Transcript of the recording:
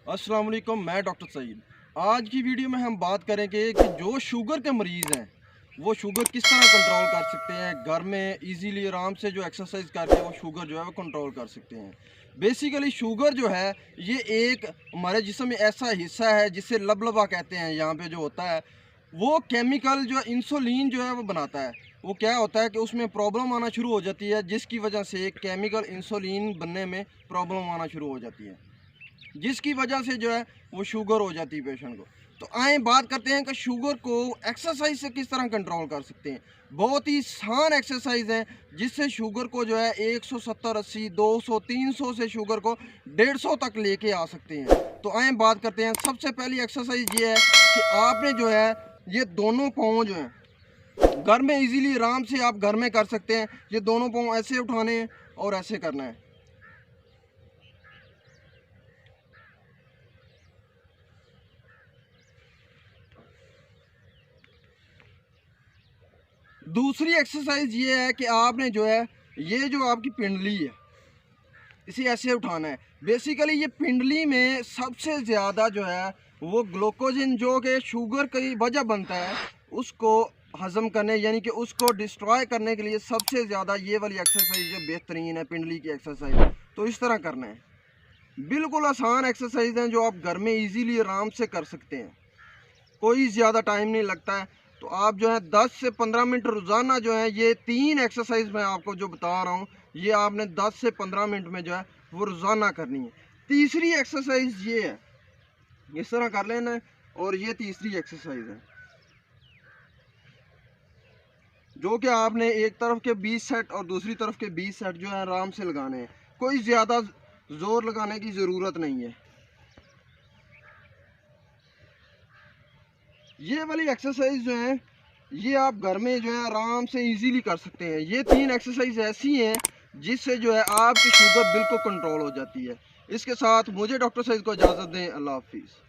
अस्सलाम वालेकुम, मैं डॉक्टर सईद। आज की वीडियो में हम बात करेंगे कि जो शुगर के मरीज़ हैं वो शुगर किस तरह कंट्रोल कर सकते हैं। घर में इजीली आराम से जो एक्सरसाइज करके वो शुगर जो है वो कंट्रोल कर सकते हैं। बेसिकली शुगर जो है ये एक हमारे जिस्म में ऐसा हिस्सा है जिसे लबलबा कहते हैं। यहाँ पे जो होता है वो केमिकल जो इंसुलिन जो है वो बनाता है। वो क्या होता है कि उसमें प्रॉब्लम आना शुरू हो जाती है, जिसकी वजह से केमिकल इंसुलिन बनने में प्रॉब्लम आना शुरू हो जाती है, जिसकी वजह से जो है वो शुगर हो जाती है पेशेंट को। तो आए बात करते हैं कि शुगर को एक्सरसाइज से किस तरह कंट्रोल कर सकते हैं। बहुत ही आसान एक्सरसाइज है जिससे शुगर को जो है 170 80 200 300 से शुगर को 150 तक लेके आ सकते हैं। तो आए बात करते हैं। सबसे पहली एक्सरसाइज ये है कि आपने जो है ये दोनों पाँव जो हैं घर में इजीली आराम से आप घर में कर सकते हैं। ये दोनों पाँव ऐसे उठाने हैं और ऐसे करना है। दूसरी एक्सरसाइज ये है कि आपने जो है ये जो आपकी पिंडली है इसे ऐसे उठाना है। बेसिकली ये पिंडली में सबसे ज़्यादा जो है वो ग्लूकोजन जो कि शुगर की वजह बनता है उसको हज़म करने यानी कि उसको डिस्ट्रॉय करने के लिए सबसे ज़्यादा ये वाली एक्सरसाइज जो बेहतरीन है पिंडली की एक्सरसाइज। तो इस तरह करना है। बिल्कुल आसान एक्सरसाइज हैं जो आप घर में ईजीली आराम से कर सकते हैं। कोई ज़्यादा टाइम नहीं लगता है। तो आप जो है 10 से 15 मिनट रोज़ाना जो है ये 3 एक्सरसाइज मैं आपको जो बता रहा हूँ ये आपने 10 से 15 मिनट में जो है वो रोज़ाना करनी है। तीसरी एक्सरसाइज ये है, इस तरह कर लेना है। और ये तीसरी एक्सरसाइज है जो कि आपने एक तरफ के 20 सेट और दूसरी तरफ के 20 सेट जो है आराम से लगाने हैं। कोई ज़्यादा ज़ोर लगाने की ज़रूरत नहीं है। ये वाली एक्सरसाइज जो है ये आप घर में जो है आराम से इजीली कर सकते हैं। ये 3 एक्सरसाइज ऐसी हैं जिससे जो है आपकी शुगर बिल्कुल कंट्रोल हो जाती है। इसके साथ मुझे डॉक्टर सईद को इजाज़त दें। अल्लाह हाफिज़।